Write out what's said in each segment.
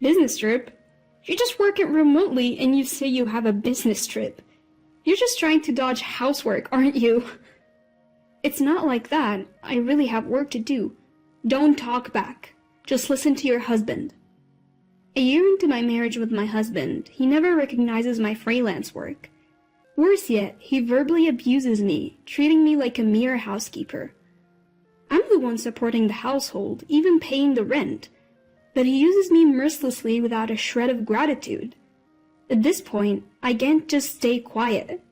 Business trip? You just work it remotely and you say you have a business trip. You're just trying to dodge housework, aren't you? It's not like that. I really have work to do. Don't talk back. Just listen to your husband. A year into my marriage with my husband, he never recognizes my freelance work. Worse yet, he verbally abuses me, treating me like a mere housekeeper. I'm the one supporting the household, even paying the rent, but he uses me mercilessly without a shred of gratitude. At this point, I can't just stay quiet.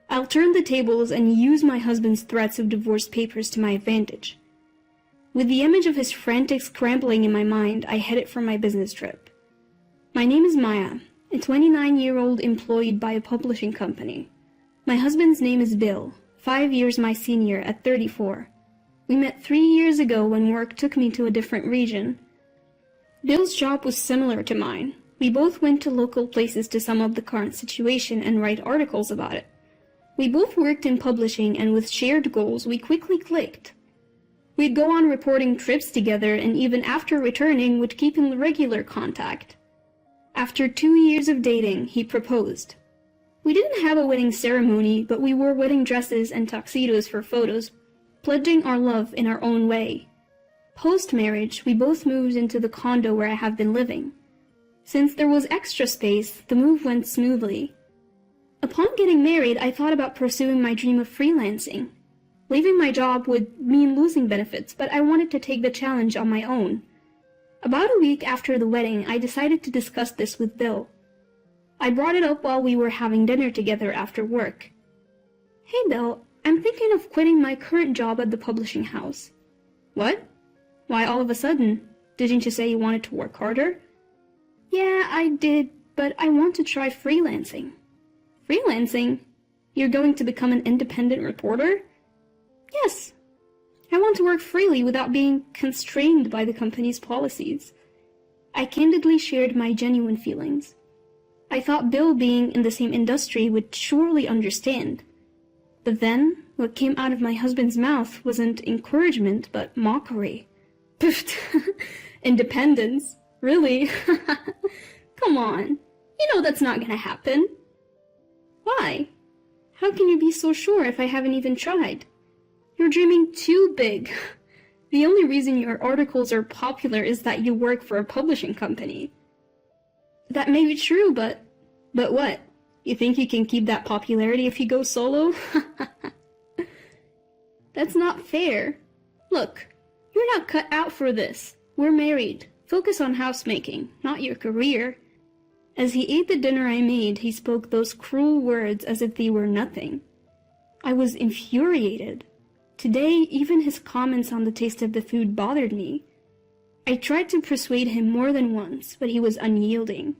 I'll turn the tables and use my husband's threats of divorce papers to my advantage. With the image of his frantic scrambling in my mind, I headed for my business trip. My name is Maya, a 29-year-old employed by a publishing company. My husband's name is Bill, 5 years my senior at 34. We met 3 years ago when work took me to a different region. Bill's job was similar to mine. We both went to local places to sum up the current situation and write articles about it. We both worked in publishing, and with shared goals, we quickly clicked. We'd go on reporting trips together, and even after returning, would keep in regular contact. After 2 years of dating, he proposed. We didn't have a wedding ceremony, but we wore wedding dresses and tuxedos for photos, pledging our love in our own way. Post-marriage, we both moved into the condo where I have been living. Since there was extra space, the move went smoothly. Upon getting married, I thought about pursuing my dream of freelancing. Leaving my job would mean losing benefits, but I wanted to take the challenge on my own. About a week after the wedding, I decided to discuss this with Bill. I brought it up while we were having dinner together after work. Hey Bill, I'm thinking of quitting my current job at the publishing house. What? Why all of a sudden? Didn't you say you wanted to work harder? Yeah, I did, but I want to try freelancing. Freelancing? You're going to become an independent reporter? Yes. I want to work freely without being constrained by the company's policies. I candidly shared my genuine feelings. I thought Bill, being in the same industry, would surely understand. But then, what came out of my husband's mouth wasn't encouragement, but mockery. Pfft, independence? Really? Come on. You know that's not gonna happen. Why? How can you be so sure if I haven't even tried? You're dreaming too big. The only reason your articles are popular is that you work for a publishing company. That may be true, but what? You think you can keep that popularity if you go solo? That's not fair. Look, you're not cut out for this. We're married. Focus on housemaking, not your career. As he ate the dinner I made, he spoke those cruel words as if they were nothing. I was infuriated. Today, even his comments on the taste of the food bothered me. I tried to persuade him more than once, but he was unyielding.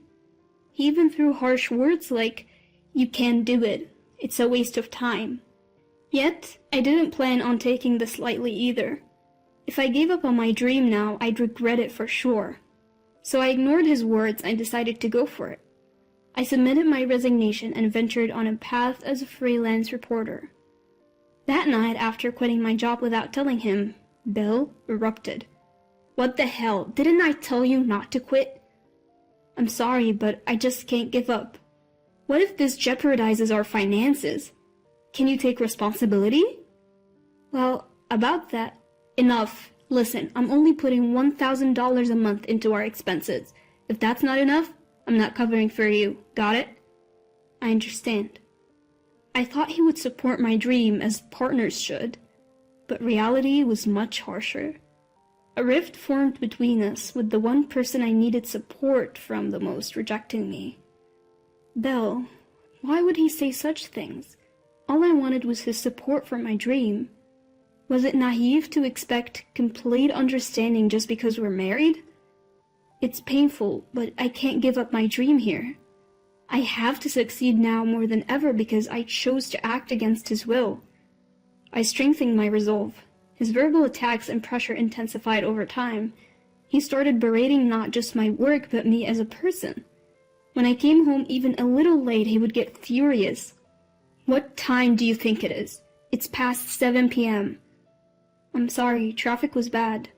He even threw harsh words like, "You can't do it. It's a waste of time." Yet, I didn't plan on taking this lightly either. If I gave up on my dream now, I'd regret it for sure. So I ignored his words and decided to go for it. I submitted my resignation and ventured on a path as a freelance reporter. That night, after quitting my job without telling him, Bill erupted. "What the hell? Didn't I tell you not to quit?" "I'm sorry, but I just can't give up. What if this jeopardizes our finances? Can you take responsibility?" "Well, about that..." "Enough. Listen, I'm only putting $1,000 a month into our expenses. If that's not enough, I'm not covering for you. Got it?" "I understand." I thought he would support my dream as partners should, but reality was much harsher. A rift formed between us, with the one person I needed support from the most rejecting me. Bill, why would he say such things? All I wanted was his support for my dream. Was it naive to expect complete understanding just because we're married? It's painful, but I can't give up my dream here. I have to succeed now more than ever because I chose to act against his will. I strengthened my resolve. His verbal attacks and pressure intensified over time. He started berating not just my work, but me as a person. When I came home even a little late, he would get furious. "What time do you think it is? It's past 7 p.m. "I'm sorry, traffic was bad."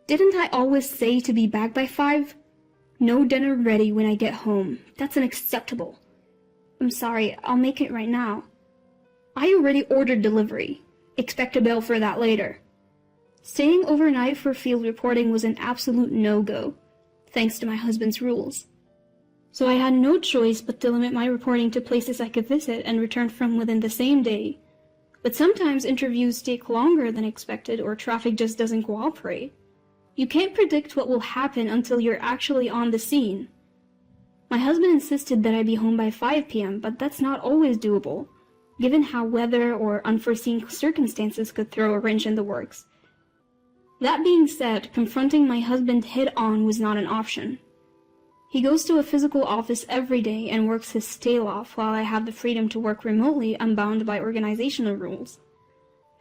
"Didn't I always say to be back by 5? No dinner ready when I get home. That's unacceptable. I'm sorry, I'll make it right now. I already ordered delivery. Expect a bill for that later. Staying overnight for field reporting was an absolute no-go, thanks to my husband's rules. So I had no choice but to limit my reporting to places I could visit and return from within the same day. But sometimes interviews take longer than expected or traffic just doesn't cooperate. You can't predict what will happen until you're actually on the scene. My husband insisted that I be home by 5 p.m., but that's not always doable, given how weather or unforeseen circumstances could throw a wrench in the works. That being said, confronting my husband head-on was not an option. He goes to a physical office every day and works his tail off while I have the freedom to work remotely unbound by organizational rules.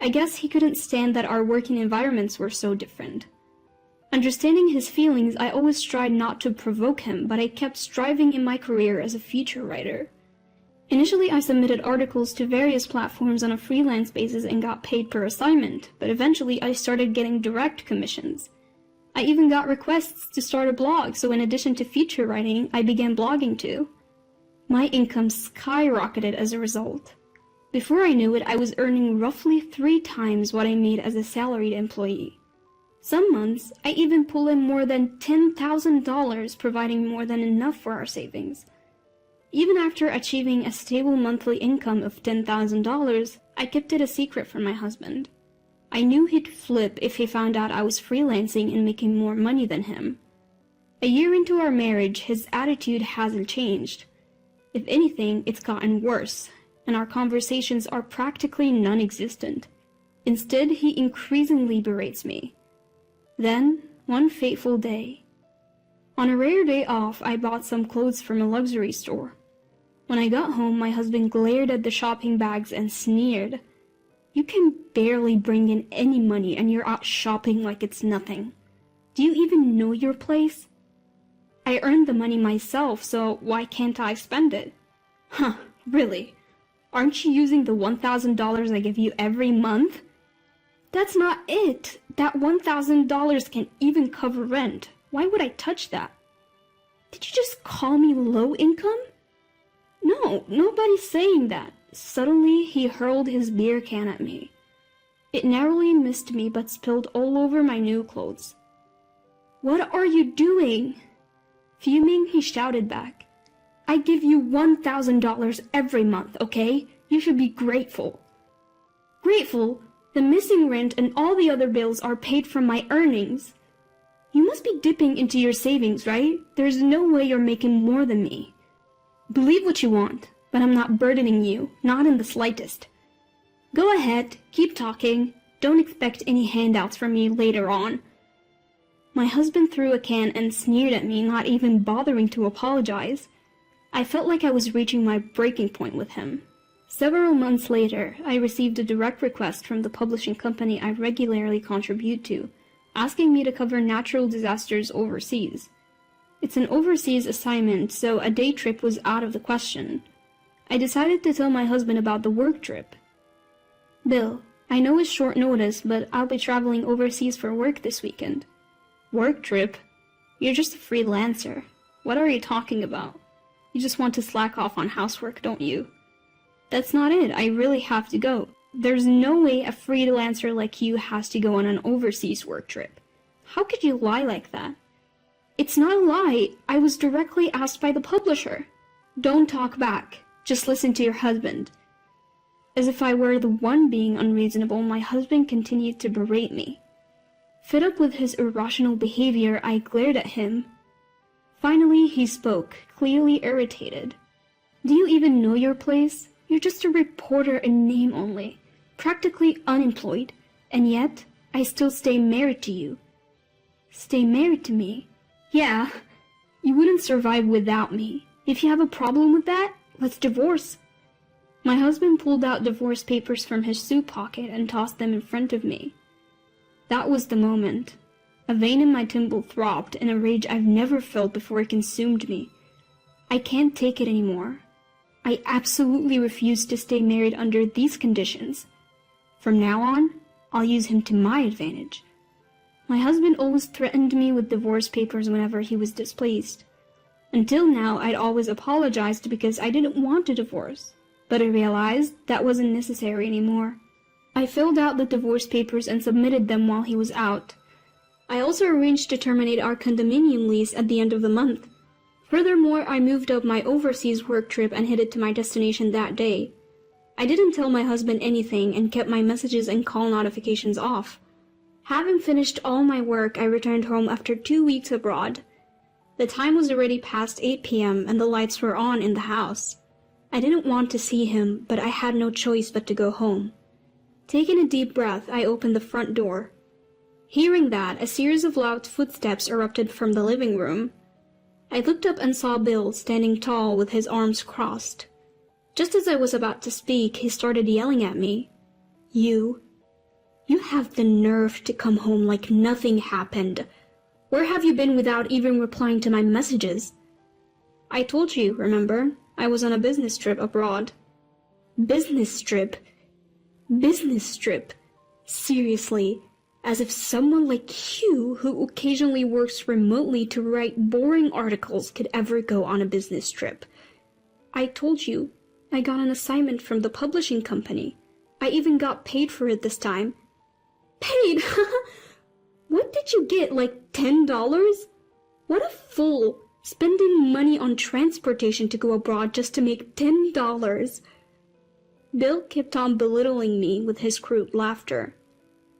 I guess he couldn't stand that our working environments were so different. Understanding his feelings, I always tried not to provoke him, but I kept striving in my career as a feature writer. Initially, I submitted articles to various platforms on a freelance basis and got paid per assignment, but eventually I started getting direct commissions. I even got requests to start a blog, so in addition to feature writing, I began blogging too. My income skyrocketed as a result. Before I knew it, I was earning roughly 3 times what I made as a salaried employee. Some months, I even pulled in more than $10,000, providing more than enough for our savings. Even after achieving a stable monthly income of $10,000, I kept it a secret from my husband. I knew he'd flip if he found out I was freelancing and making more money than him. A year into our marriage, his attitude hasn't changed. If anything, it's gotten worse, and our conversations are practically non-existent. Instead, he increasingly berates me. Then, one fateful day. On a rare day off, I bought some clothes from a luxury store. When I got home, my husband glared at the shopping bags and sneered. "You can barely bring in any money and you're out shopping like it's nothing. Do you even know your place? I earned the money myself, so why can't I spend it?" "Huh, really? Aren't you using the $1,000 I give you every month?" "That's not it. That $1,000 can even cover rent. Why would I touch that?" "Did you just call me low income?" "No, nobody's saying that." Suddenly, he hurled his beer can at me. It narrowly missed me but spilled all over my new clothes. "What are you doing?" Fuming, he shouted back. "I give you $1,000 every month, okay? You should be grateful." "Grateful? The missing rent and all the other bills are paid from my earnings. You must be dipping into your savings, right? There's no way you're making more than me. Believe what you want, but I'm not burdening you, not in the slightest. Go ahead, keep talking. Don't expect any handouts from me later on." My husband threw a can and sneered at me, not even bothering to apologize. I felt like I was reaching my breaking point with him. Several months later, I received a direct request from the publishing company I regularly contribute to, asking me to cover natural disasters overseas. It's an overseas assignment, so a day trip was out of the question. I decided to tell my husband about the work trip. "Bill, I know it's short notice, but I'll be traveling overseas for work this weekend." "Work trip? You're just a freelancer. What are you talking about? You just want to slack off on housework, don't you?" "That's not it. I really have to go. There's no way a freelancer like you has to go on an overseas work trip. How could you lie like that?" "It's not a lie. I was directly asked by the publisher." "Don't talk back. Just listen to your husband." As if I were the one being unreasonable, my husband continued to berate me. Fed up with his irrational behavior, I glared at him. Finally, he spoke, clearly irritated. "Do you even know your place? You're just a reporter in name only, practically unemployed, and yet I still stay married to you." "Stay married to me?" "Yeah. You wouldn't survive without me. If you have a problem with that, let's divorce." My husband pulled out divorce papers from his suit pocket and tossed them in front of me. That was the moment. A vein in my temple throbbed, and a rage I've never felt before consumed me. I can't take it anymore. I absolutely refuse to stay married under these conditions. From now on, I'll use him to my advantage. My husband always threatened me with divorce papers whenever he was displeased. Until now, I'd always apologized because I didn't want a divorce, but I realized that wasn't necessary anymore. I filled out the divorce papers and submitted them while he was out. I also arranged to terminate our condominium lease at the end of the month. Furthermore, I moved up my overseas work trip and headed to my destination that day. I didn't tell my husband anything and kept my messages and call notifications off. Having finished all my work, I returned home after 2 weeks abroad. The time was already past 8 p.m. and the lights were on in the house. I didn't want to see him, but I had no choice but to go home. Taking a deep breath, I opened the front door. Hearing that, a series of loud footsteps erupted from the living room. I looked up and saw Bill standing tall with his arms crossed. Just as I was about to speak, he started yelling at me. You have the nerve to come home like nothing happened. Where have you been without even replying to my messages? I told you, remember? I was on a business trip abroad. Business trip? Business trip? Seriously, as if someone like you, who occasionally works remotely to write boring articles, could ever go on a business trip. I told you, I got an assignment from the publishing company. I even got paid for it this time. Paid? What did you get, like $10? What a fool, spending money on transportation to go abroad just to make $10. Bill kept on belittling me with his crude laughter.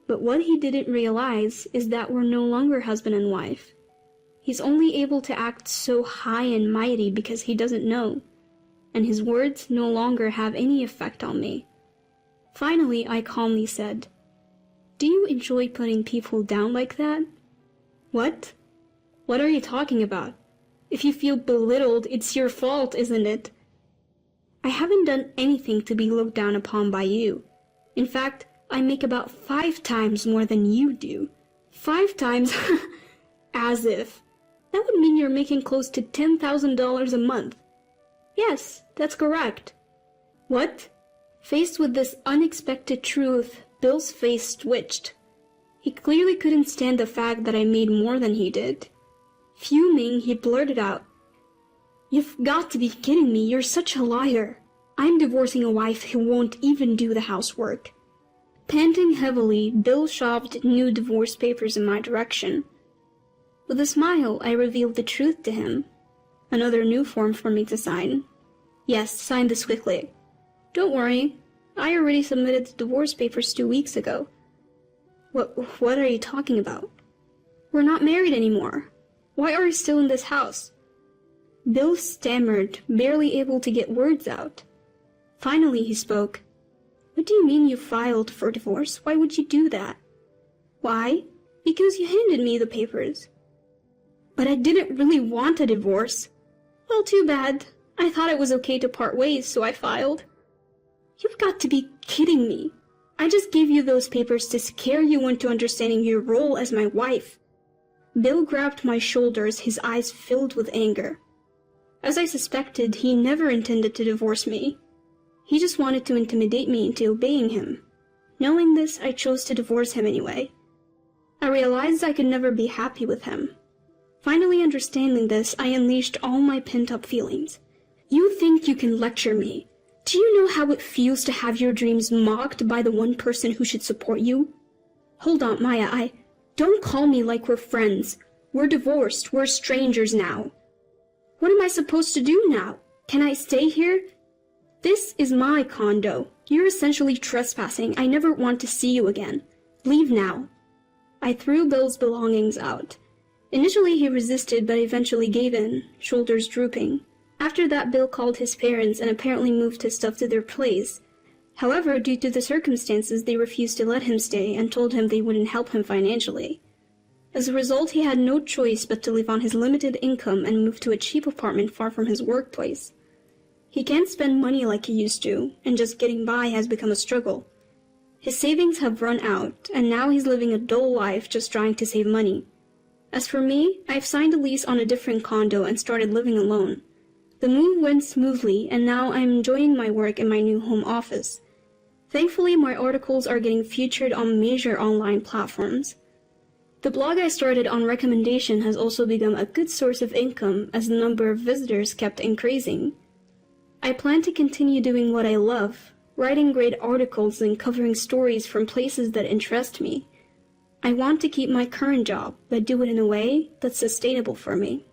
But what he didn't realize is that we're no longer husband and wife. He's only able to act so high and mighty because he doesn't know, and his words no longer have any effect on me. Finally, I calmly said, "Do you enjoy putting people down like that?" "What? What are you talking about? If you feel belittled, it's your fault, isn't it?" "I haven't done anything to be looked down upon by you. In fact, I make about 5 times more than you do." 5 times? As if. That would mean you're making close to $10,000 a month. Yes, that's correct. What? Faced with this unexpected truth, Bill's face twitched. He clearly couldn't stand the fact that I made more than he did. Fuming, he blurted out, "You've got to be kidding me, you're such a liar. I'm divorcing a wife who won't even do the housework." Panting heavily, Bill shoved new divorce papers in my direction. With a smile, I revealed the truth to him. Another new form for me to sign. "Yes, sign this quickly." "Don't worry, I already submitted the divorce papers 2 weeks ago." What are you talking about?" "We're not married anymore. Why are you still in this house?" Bill stammered, barely able to get words out. Finally he spoke. "What do you mean you filed for divorce? Why would you do that?" "Why? Because you handed me the papers." "But I didn't really want a divorce." "Well, too bad. I thought it was okay to part ways, so I filed." "You've got to be kidding me. I just gave you those papers to scare you into understanding your role as my wife." Bill grabbed my shoulders, his eyes filled with anger. As I suspected, he never intended to divorce me. He just wanted to intimidate me into obeying him. Knowing this, I chose to divorce him anyway. I realized I could never be happy with him. Finally understanding this, I unleashed all my pent-up feelings. "You think you can lecture me? Do you know how it feels to have your dreams mocked by the one person who should support you?" "Hold on, Maya, don't call me like we're friends. We're divorced, we're strangers now." "What am I supposed to do now? Can I stay here?" "This is my condo. You're essentially trespassing. I never want to see you again. Leave now." I threw Bill's belongings out. Initially he resisted, but eventually gave in, shoulders drooping. After that, Bill called his parents and apparently moved his stuff to their place. However, due to the circumstances, they refused to let him stay and told him they wouldn't help him financially. As a result, he had no choice but to live on his limited income and move to a cheap apartment far from his workplace. He can't spend money like he used to, and just getting by has become a struggle. His savings have run out, and now he's living a dull life just trying to save money. As for me, I've signed a lease on a different condo and started living alone. The move went smoothly, and now I'm enjoying my work in my new home office. Thankfully, my articles are getting featured on major online platforms. The blog I started on recommendation has also become a good source of income as the number of visitors kept increasing. I plan to continue doing what I love, writing great articles and covering stories from places that interest me. I want to keep my current job, but do it in a way that's sustainable for me.